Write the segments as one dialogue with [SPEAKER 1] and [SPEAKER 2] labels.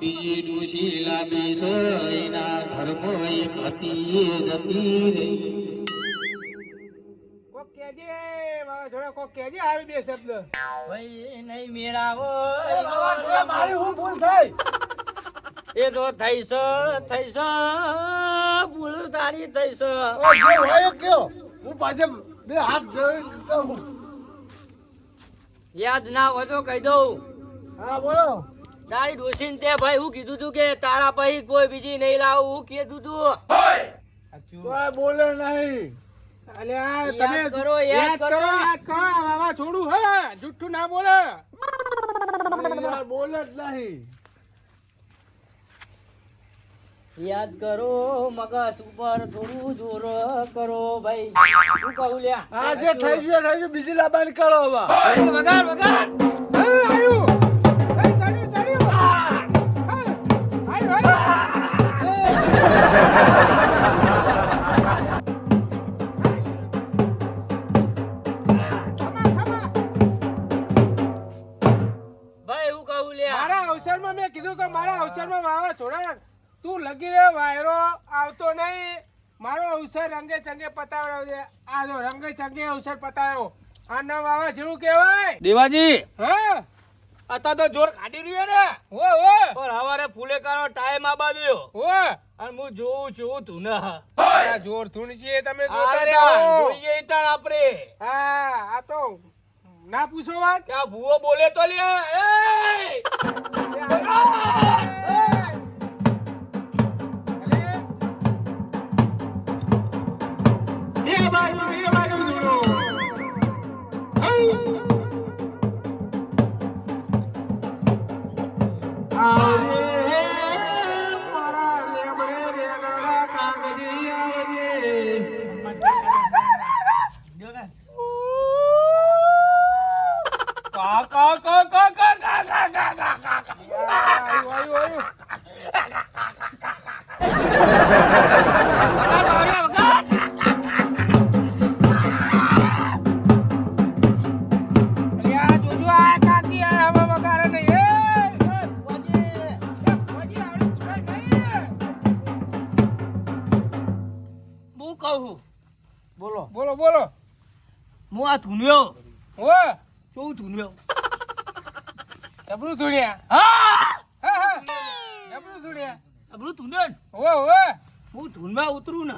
[SPEAKER 1] બીજી ડૂસી લાંબી સઈના ઘરમાં એક હતી એ જતી રહી.
[SPEAKER 2] કોક કેજે મારા જોડે કોક કેજે હારું બે શબ્દ
[SPEAKER 3] ભાઈ નહીં મેરાવો
[SPEAKER 2] મારી હું ભૂલ થઈ
[SPEAKER 3] એ તો થઈ છે ભૂલ તારી થઈ છે
[SPEAKER 2] જે હોય કયો હું પાછે બે હાથ જોઈ કહું
[SPEAKER 3] યાદ ના હોય તો કહી દઉં.
[SPEAKER 2] હા બોલો
[SPEAKER 3] તારી ડોશીને તે ભાઈ હું કીધું તું કે તારા પછી કોઈ બીજી નહીં લાવું હું કીધું તું.
[SPEAKER 2] કોઈ બોલે નહીં અલ્યા તમે
[SPEAKER 3] યાદ કરો, યાદ કરો.
[SPEAKER 2] યાદ કરો આ વાવા છોડું હે જુઠ્ઠું ના બોલે યાર બોલે જ નહીં
[SPEAKER 3] યાદ કરો મગજ ઉપર થોડું જોર કરો ભાઈ. શું કહું લ્યા
[SPEAKER 2] આ જે થઈ ગયું બીજી લાબાની કરો હવે
[SPEAKER 3] વગાડ વગાડ
[SPEAKER 2] આયુ ચડ્યું
[SPEAKER 3] ભાઈ હું કહું લ્યા
[SPEAKER 2] મારા અવસરમાં મેં કીધું કે મારા અવસરમાં વાવા છોડા તું લગી રહ્યો વાયરો આવતો નહીં મારો અવસર રંગે ચંગે પતાવ્યો છે આ જો રંગે ચંગે અવસર પતાવ્યો આ ના વાવા જેવું કહેવાય
[SPEAKER 3] દેવાજી
[SPEAKER 2] હા
[SPEAKER 3] અત્યારે તો જોર કાઢી રહ્યો ને
[SPEAKER 2] ઓ ઓ
[SPEAKER 3] પણ હવારે ફૂલેકાનો ટાઈમ આબા દ્યો
[SPEAKER 2] ઓ
[SPEAKER 3] અને હું જોઉં છું તું ને
[SPEAKER 2] આ જોર ધૂણ છે તમે જોતા રહો
[SPEAKER 3] જોઈએ તાર આપણે
[SPEAKER 2] હા આ તો ના પૂછો વાત
[SPEAKER 3] કે આ ભૂવો બોલે તો લ્યા
[SPEAKER 2] બોલો બોલો બોલો
[SPEAKER 3] હું આ ધૂન્યો
[SPEAKER 2] ઓ
[SPEAKER 3] શું ધૂન્યો
[SPEAKER 2] જબરું ધૂણ્યા
[SPEAKER 3] હા
[SPEAKER 2] હા હા જબરું ધૂણ્યા
[SPEAKER 3] આપણું ધૂન્યો ને
[SPEAKER 2] ઓ ઓ
[SPEAKER 3] હું ધૂનમાં ઉતરું ને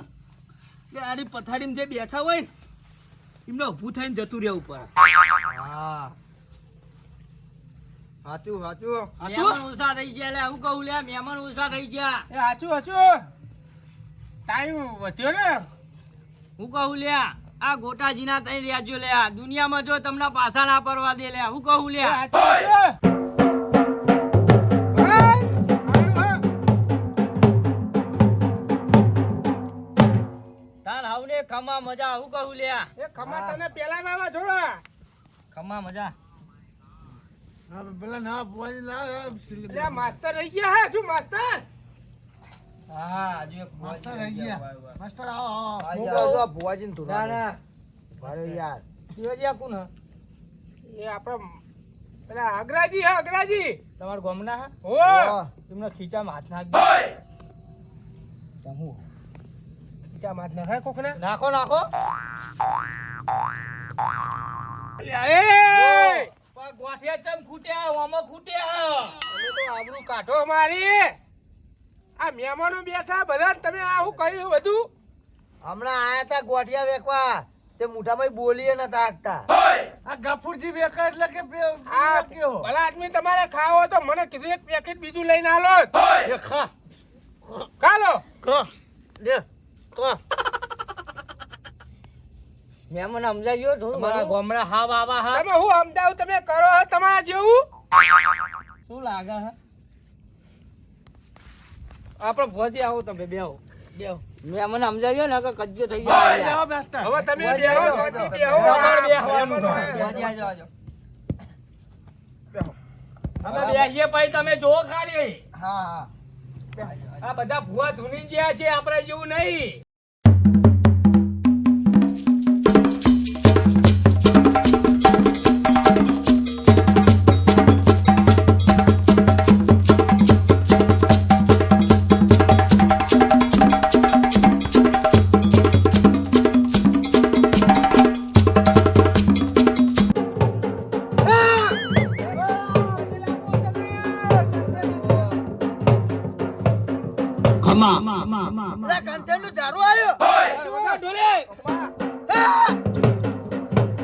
[SPEAKER 3] કે આની પથારીમાં જે બેઠા હોય ને એમને ઊભું થઈને જતું રહ્યા ઉપર.
[SPEAKER 4] હા સાચું સાચું
[SPEAKER 3] મહેમાન ઓછા થઈ ગયા લે હું કહું લે મહેમાન ઓછા થઈ ગયા
[SPEAKER 2] એ હાચું હાચું ટાઈમ વધ્યો ને
[SPEAKER 3] હું કહું લ્યા આ ગોટાજીના તઈ રહ્યા લ્યા દુનિયામાં જો તમને પાછા ના પરવા દે લ્યા હું કહું
[SPEAKER 2] એ
[SPEAKER 3] લ્યા
[SPEAKER 2] હાચું હાચું
[SPEAKER 3] તાર હાવને ખમા મજા હું કહું લ્યા
[SPEAKER 2] એ ખમા તને પેલા વાવા છોડા
[SPEAKER 3] ખમા મજા
[SPEAKER 2] પેલા ના બોલ ના એટલે માસ્ટર રહી ગયા હે શું માસ્ટર
[SPEAKER 4] હા હજુ એક
[SPEAKER 2] માસ્ટર રહી ગયા માસ્ટર આવો આવો
[SPEAKER 4] હું કહું છું આ ભુવાજીને ધોરા ના ભારે યાર
[SPEAKER 3] શિવાજી કોણ હે
[SPEAKER 2] એ આપડે પેલા અગ્રાજી હે અગ્રાજી
[SPEAKER 3] તમારા ગામના હે
[SPEAKER 2] ઓ
[SPEAKER 3] તમને ખીચામાં હાથ નાખ
[SPEAKER 4] હું
[SPEAKER 2] ક્યાં માત ના થાય કોકને
[SPEAKER 3] નાખો નાખો
[SPEAKER 2] એ
[SPEAKER 3] ગોઠિયા ચમ ખૂટ્યા ઓમાં ખૂટ્યા
[SPEAKER 2] અમે તો આબરૂ કાઢો મારી આ મહેમાનો બેઠા બધા તમે આવું કર્યું બધું
[SPEAKER 4] હમણાં આયા તા ગોઠિયા વેકવા તે મુઠામાં બોલીએ નતા આગતા
[SPEAKER 2] આ ગફુરજી વેકા એટલે કે આ ભલા આદમી તમારે ખાવો તો મને કીધું એક પેકેટ બીજું લઈને આલો
[SPEAKER 3] એ ખા
[SPEAKER 2] ખાલો
[SPEAKER 3] ખા લે ખા મહેમાન સમજાયો થોડું મારા ગામડા હા બાબા હા
[SPEAKER 2] તમે હું અમદાવાદ તમે કરો હો તમારા જેવું
[SPEAKER 3] શું લાગે હે આપણે ભોજી આવો તમે બેહો બેહો મહેમાન સમજાયો ને કે કજ્જો થઈ જાય
[SPEAKER 2] હવે તમે બેહો શાંતિ બેહો
[SPEAKER 4] ભુવાજી આજો આજો
[SPEAKER 3] અમે બેહીએ પછી તમે જો ખાલી
[SPEAKER 4] હા હા
[SPEAKER 3] આ બધા ભુવા ધૂની ગયા છે આપણે જેવું નહીં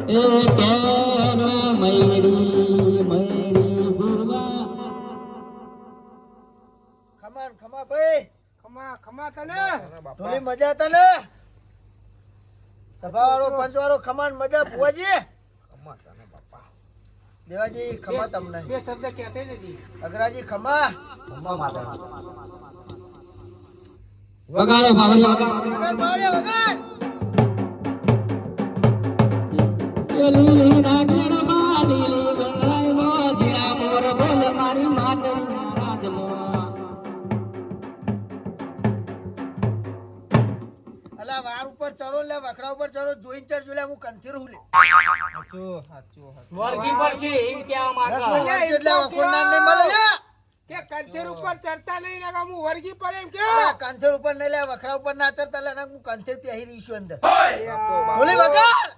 [SPEAKER 1] એ કેરો મયડી મયડી ભૂવા
[SPEAKER 4] ખમાન ખમા ભાઈ
[SPEAKER 2] ખમા ખમા તને
[SPEAKER 4] ઢોલી મજા હતા ને સભાવાળો પંચવાળો ખમાન મજા ભુવાજી દેવાજી ખમા તમને
[SPEAKER 2] બે શબ્દ કહેતે નથી
[SPEAKER 4] અગરાજી ખમા
[SPEAKER 1] વગાડો બાવળિયા
[SPEAKER 4] વગર પાડ્યા વગર
[SPEAKER 1] એ લીલી નાગરમાં લીલી વંગડાઈમાં જીરા મોર બોલ મારી માટડીના રાજમાં
[SPEAKER 4] અલા વાર ઉપર ચડો લે વખડા ઉપર ચડો જોઈન ચડ લે હું કંથીર હું લે
[SPEAKER 3] વળગી પડશે એમ કેવા માંગા
[SPEAKER 4] એટલે વખોડનાર નહીં મળે લે
[SPEAKER 2] કે કંઠેર ઉપર ચડતા નહીં ને હું વર્ગી પડે એમ કે
[SPEAKER 4] અલા કંથીર ઉપર નહીં લે વખડા ઉપર ના ચડતા લે હું કંથીર પહેરી રહી છું અંદર ઢોલી વગર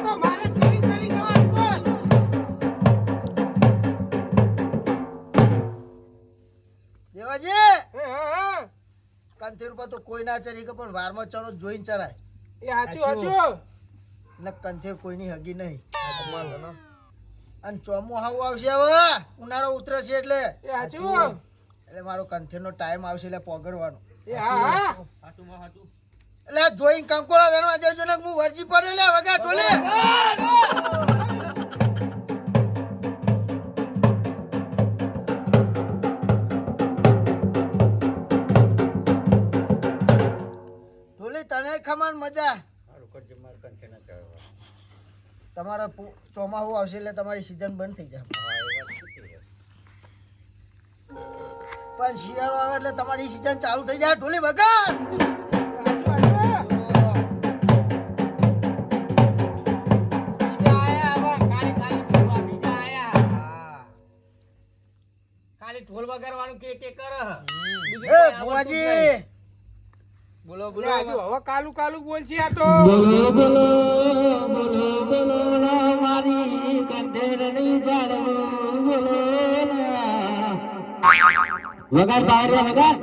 [SPEAKER 2] તો મારે કરી કરી જવાનું પણ
[SPEAKER 4] દેવાજી
[SPEAKER 2] હા
[SPEAKER 4] કંથીર ઉપર તો કોઈ ના ચડી કે પણ વારમાં ચડો જોઈન ચડાય
[SPEAKER 2] એ હાચું હાચું
[SPEAKER 4] ને કંથીર કોઈની હગી નહીં અને ચોમું હાવું આવશે હવે ઉનાળો ઉતરે છે એટલે
[SPEAKER 2] એ હાચું
[SPEAKER 4] એટલે મારો કંથીર નો ટાઈમ આવશે એટલે પોગડવાનો
[SPEAKER 2] એ હા
[SPEAKER 4] એટલે જોઈન કંકોળા વેણવા જજો ને હું વરજી પડે લે વગા ટોલે ટોલે તને ખમાન મજા તમારા ચોમાહું આવશે એટલે તમારી સીઝન બંધ થઈ જાય પણ શિયાળો આવે એટલે તમારી સીઝન ચાલુ થઈ જાય ઢોલી વગર
[SPEAKER 3] ખાલી ઢોલ વગાડવાનું કે કર
[SPEAKER 4] એ ભુવાજી
[SPEAKER 3] બોલો
[SPEAKER 2] બોલો હવે કાલુ કાલુ બોલશે આ તો
[SPEAKER 1] બોલો બોલો બોલો બોલો ના મારી કંઠેરની જાણવું બોલો ના વગાડ બાવળિયા વગાડ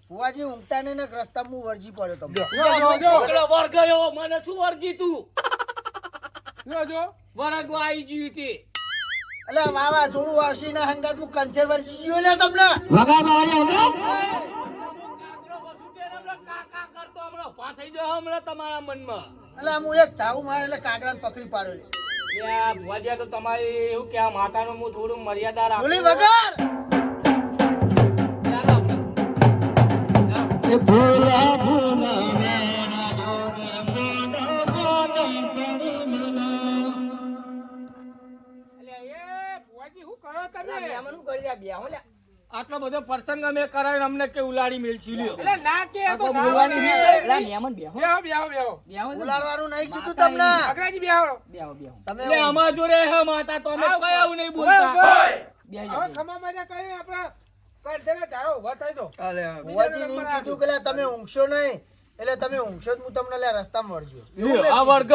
[SPEAKER 4] ભુવાજી ઊંઘતા ને રસ્તા હું વરજી પડ્યો તમને
[SPEAKER 3] મને શું વળગી તું
[SPEAKER 2] જો
[SPEAKER 3] વળગવા આવી ગયું તે
[SPEAKER 4] એટલે વાવા જોડું આવશે ને હંગાત હું કંથેર વરજી ગયો લે તમને
[SPEAKER 1] વગાડ બાવળિયા વગાડ
[SPEAKER 3] તમારા મનમાં
[SPEAKER 4] એટલે હું એક ચાવું મારે એટલે કાગડાને પકડી પાડ્યો
[SPEAKER 3] ભુવાજી તો તમારી એવું કે માતાનું હું થોડું મર્યાદા
[SPEAKER 4] બોલી વગર
[SPEAKER 1] એ ભૂલા ભૂલા મેના જોને મોનો મોની કરી મિલા
[SPEAKER 3] આટલો બધો પ્રસંગ અમે કરાયો અમને કે ઉલાડી મેલછી લ્યો
[SPEAKER 2] એટલે ના કે આ તો ના
[SPEAKER 4] બોલવાની
[SPEAKER 2] હોય.
[SPEAKER 4] છે.
[SPEAKER 2] બેહો બેહો બેહો
[SPEAKER 4] બોલાડવાનું નહીં કીધું તમને
[SPEAKER 2] અગ્રાજી બેહો
[SPEAKER 4] તમે
[SPEAKER 3] એટલે અમાર જોડે હે માતા તો અમે
[SPEAKER 2] આવ,
[SPEAKER 3] કઈ આવું નહીં
[SPEAKER 2] ઓય,
[SPEAKER 3] બોલતા
[SPEAKER 2] ઓય. હવે ખમા મજા કરીને આપણે કંઠેને ચાલો ઉભા થઈ દો
[SPEAKER 4] ભુવાજી ને એમ કીધું કે લે તમે ઊંઘશો નહીં એટલે તમે ઊંઘશો જ હું તમને લે રસ્તામાં મળજો
[SPEAKER 3] લ્યો, આ વર્ગ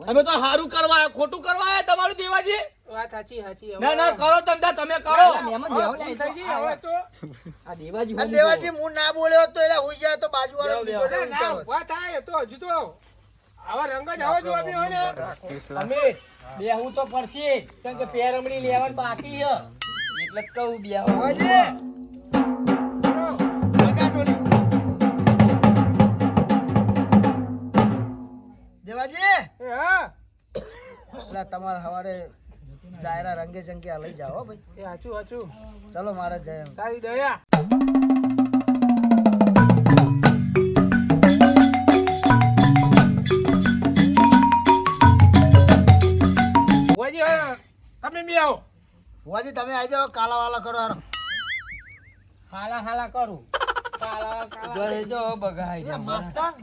[SPEAKER 3] અમે તો હારું કરવા આયા, ખોટું કરવા આયા તમારું દેવાજી
[SPEAKER 2] વાત સાચી સાચી હવે
[SPEAKER 3] ના ના કરો ધંધા તમે કરો
[SPEAKER 2] હવે ભૂલ થઈ ગઈ, હવે તો
[SPEAKER 4] આ દેવાજી હું ના બોલ્યો હોત તો એટલે હોઈ જાય તો બાજુ વાળો બીજો
[SPEAKER 2] એટલે
[SPEAKER 4] ઊંચો
[SPEAKER 2] ના
[SPEAKER 4] હોત.
[SPEAKER 2] ઉભા થાય તો હજુ તો આવા રંગ જ આવા જોવા બી હોય ને
[SPEAKER 3] અમે બેહું તો પડશે કેમ કે પેરમણી લેવાનું બાકી છે એટલે જ કહું બેહું
[SPEAKER 4] ભુવાજી વગા ટોલી. દેવાજી
[SPEAKER 2] એ હા
[SPEAKER 4] એટલે તમારે સવારે જાયરા રંગે ચંગે લઈ જાઓ હો ભાઈ.
[SPEAKER 2] એ હાચું હાચું
[SPEAKER 4] ચલો મારે જય
[SPEAKER 2] તારી દયા ભુવાજી, હવે તમે બી આવો
[SPEAKER 4] ભુવાજી તમે આવી જાઓ કાલા વાલા કરો હારો.
[SPEAKER 3] હાલા હાલા કરું જોઈ જો બગાઈ
[SPEAKER 4] એ મસ્તાન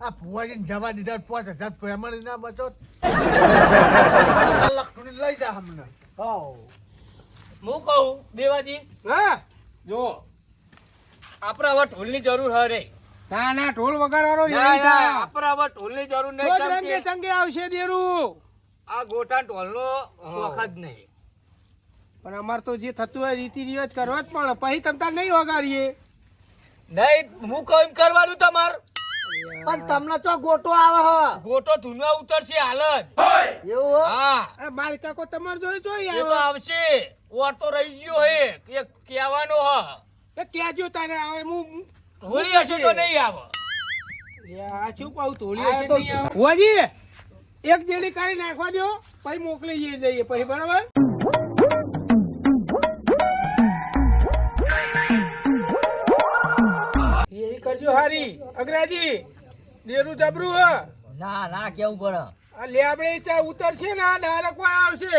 [SPEAKER 5] આ ફુવાજીને જવા દીધા 5000 પેમેન્ટ ના બચો લખણી લઈ જા હમને
[SPEAKER 3] હું કહું દેવાજી
[SPEAKER 2] હા
[SPEAKER 3] જો આપણે હવે ઢોલની જરૂર હે રે
[SPEAKER 2] ના ના ઢોલ વગાડવાનો
[SPEAKER 3] ના,
[SPEAKER 2] નહીં
[SPEAKER 3] ના,
[SPEAKER 2] થાય.
[SPEAKER 3] આપણે હવે ઢોલની જરૂર નહીં,
[SPEAKER 2] તો જ
[SPEAKER 3] કેમ
[SPEAKER 2] રંગે
[SPEAKER 3] કે
[SPEAKER 2] ચંગે આવશે દેરું.
[SPEAKER 3] આ ગોઠા ઢોલનો શોખ જ નહીં.
[SPEAKER 2] પણ અમાર તો જે થતું હોય રીતિ રિવાજ કરવા જ પણ પછી તમ તાર નહીં વગાડીએ.
[SPEAKER 3] નહીં, હું કહું એમ કરવાનું તમાર.
[SPEAKER 4] પણ તમને ચો ગોટો આવે હ
[SPEAKER 3] ગોટો ધૂનવા ઉતરશે હાલ જ.
[SPEAKER 4] એવું હો?
[SPEAKER 3] હા,
[SPEAKER 2] આ બાર કાકો તમારે જોઈ જોઈ
[SPEAKER 3] એ તો આવશે. ઓર તો રહી ગયો હે એક કહેવાનો હ.
[SPEAKER 2] એ કેજો તારે આવે હું
[SPEAKER 3] ઢોળી હશે તો નહીં આવે.
[SPEAKER 2] આ શું કહું તોડી હશે નહીં આવે. હોજી એક જેડી કાઢી નાખવા દો પછી મોકલી જઈએ પછી બરાબર. એ કરજો હારી અગ્રાજી દેરું જબરું હ.
[SPEAKER 3] ના ના કેવું પડે.
[SPEAKER 2] આ લે આપણે ચા ઉતરશે ને આ ડાયરેક્ટ કોઈ આવશે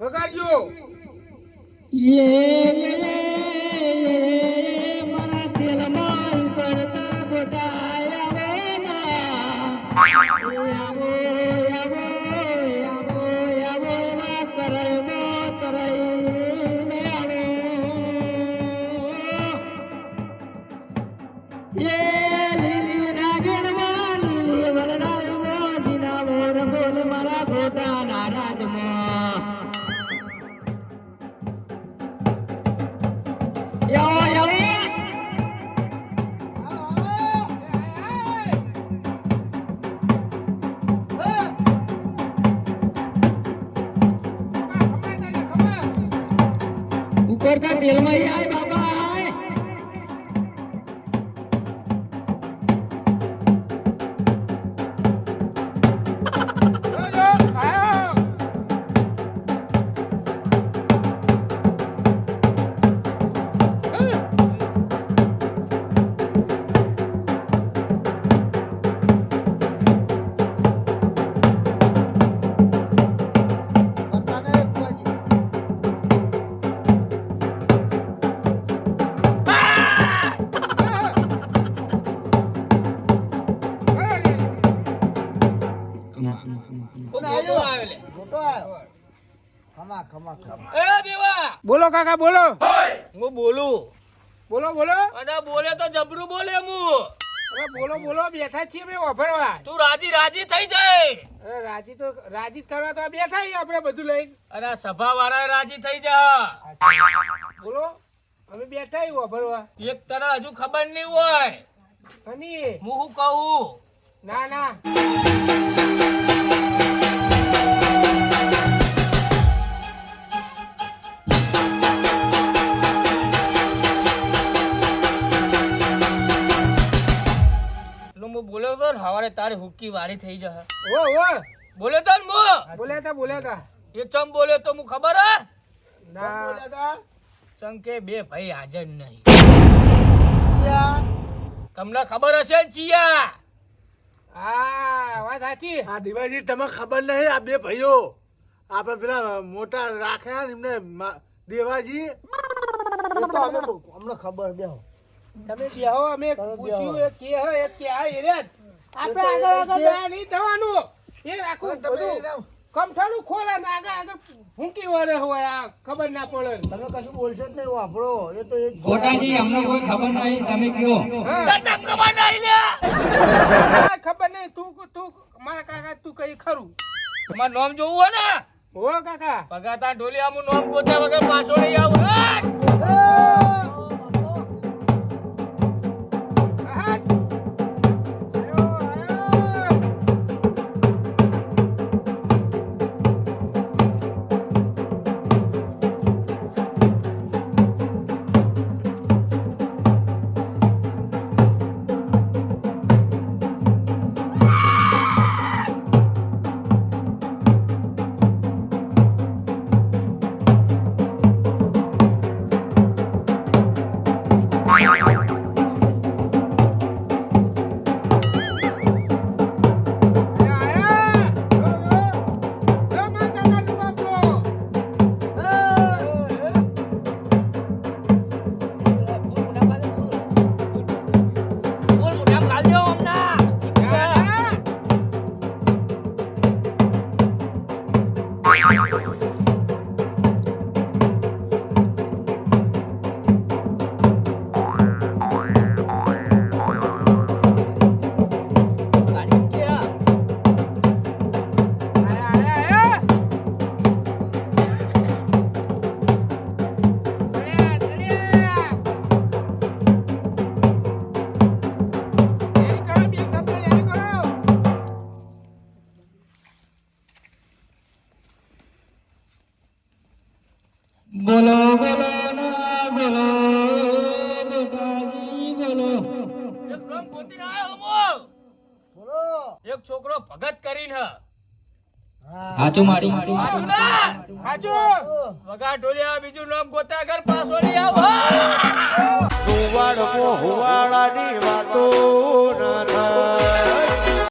[SPEAKER 2] વગાડજો.
[SPEAKER 1] ઉકળતા તેલમાં આય બાબા આય.
[SPEAKER 4] બધાને પછી.
[SPEAKER 3] ગોટો આવે લે.
[SPEAKER 4] ગોટો આવ્યો. ખમા ખમા ખમા.
[SPEAKER 3] એ દેવા,
[SPEAKER 2] બોલો કાકા બોલો
[SPEAKER 3] હું બોલું
[SPEAKER 2] બોલો બોલો.
[SPEAKER 3] અને બોલે તો જબરું બોલે હું.
[SPEAKER 2] હવે બોલો બોલો બેઠા જ છીએ બે વાપરવા.
[SPEAKER 3] તું રાજી રાજી થઈ જાય.
[SPEAKER 2] અરે રાજી જ કરવા તો આ બેઠા છીએ આપણે બધું લઈને.
[SPEAKER 3] અને આ સભા વાળા રાજી થઈ જા.
[SPEAKER 2] બોલો અમે બેઠા છીએ વાપરવા.
[SPEAKER 3] એક તને હજુ ખબર નહીં હોય
[SPEAKER 2] અને
[SPEAKER 3] હું શું કહું.
[SPEAKER 2] ના ના
[SPEAKER 3] એટલે હું બોલ્યો તો ને હવારે તારી હુક્કી વાળી થઈ જશે.
[SPEAKER 2] ઓ
[SPEAKER 3] બોલ્યો તો ને હું.
[SPEAKER 2] બોલ્યા તા
[SPEAKER 3] એ ચમ બોલ્યો તો હું ખબર હે.
[SPEAKER 2] ના
[SPEAKER 4] બોલ્યા તા?
[SPEAKER 3] ચમ કે બે ભાઈ હાજર નહીં.
[SPEAKER 4] યા.
[SPEAKER 3] તમને ખબર હશે ને ચિયા.
[SPEAKER 2] હા વાત સાચી.
[SPEAKER 5] આ દિવાજી તમે ખબર નહીં આ બે ભાઈઓ આપણે પેલા મોટા રાખ્યા ને એમને દેવાજી
[SPEAKER 4] એ તો અમે અમને ખબર બેહો.
[SPEAKER 2] તમે બેહો અમે
[SPEAKER 4] તમે
[SPEAKER 2] પૂછ્યું
[SPEAKER 4] બેહો.
[SPEAKER 2] એ કે હે એ કે આ એરે જ. આપણે
[SPEAKER 4] એ તો
[SPEAKER 2] આગળ
[SPEAKER 4] એ
[SPEAKER 2] આગળ નહીં થવાનું. એ આખું
[SPEAKER 4] તમે
[SPEAKER 2] બધું
[SPEAKER 4] એના-
[SPEAKER 2] કમઠાનું ખોલે ને આગળ ફૂંકી વળે હોય આ ખબર ના પડે.
[SPEAKER 4] તમે કશું બોલશો જ નહીં વાપરો એ તો એ જ
[SPEAKER 1] ખોટાજી અમને કોઈ ખબર નહીં તમે કયો.
[SPEAKER 2] હા.
[SPEAKER 3] તમ ખબર નહીં લે.
[SPEAKER 2] આ ખબર નહીં તું મારા કાકા તું કઈ ખરું.
[SPEAKER 3] તમારું નામ જોવું હોય ને
[SPEAKER 2] હો કાકા
[SPEAKER 3] પગાતા ઢોલી આમું નામ ગોત્યા વગર પાછો નહીં આવું. હટ!
[SPEAKER 2] હા. આયો, આયો.
[SPEAKER 3] એક છોકરો ભગત કરીને
[SPEAKER 1] હાચું મારી
[SPEAKER 3] હાચું ના
[SPEAKER 2] હાચુ
[SPEAKER 3] વગા ઢોલિયા બીજું નામ ગોતા કર પાછો નહીં આવ
[SPEAKER 6] સુવાડ હુવાડાની વાતો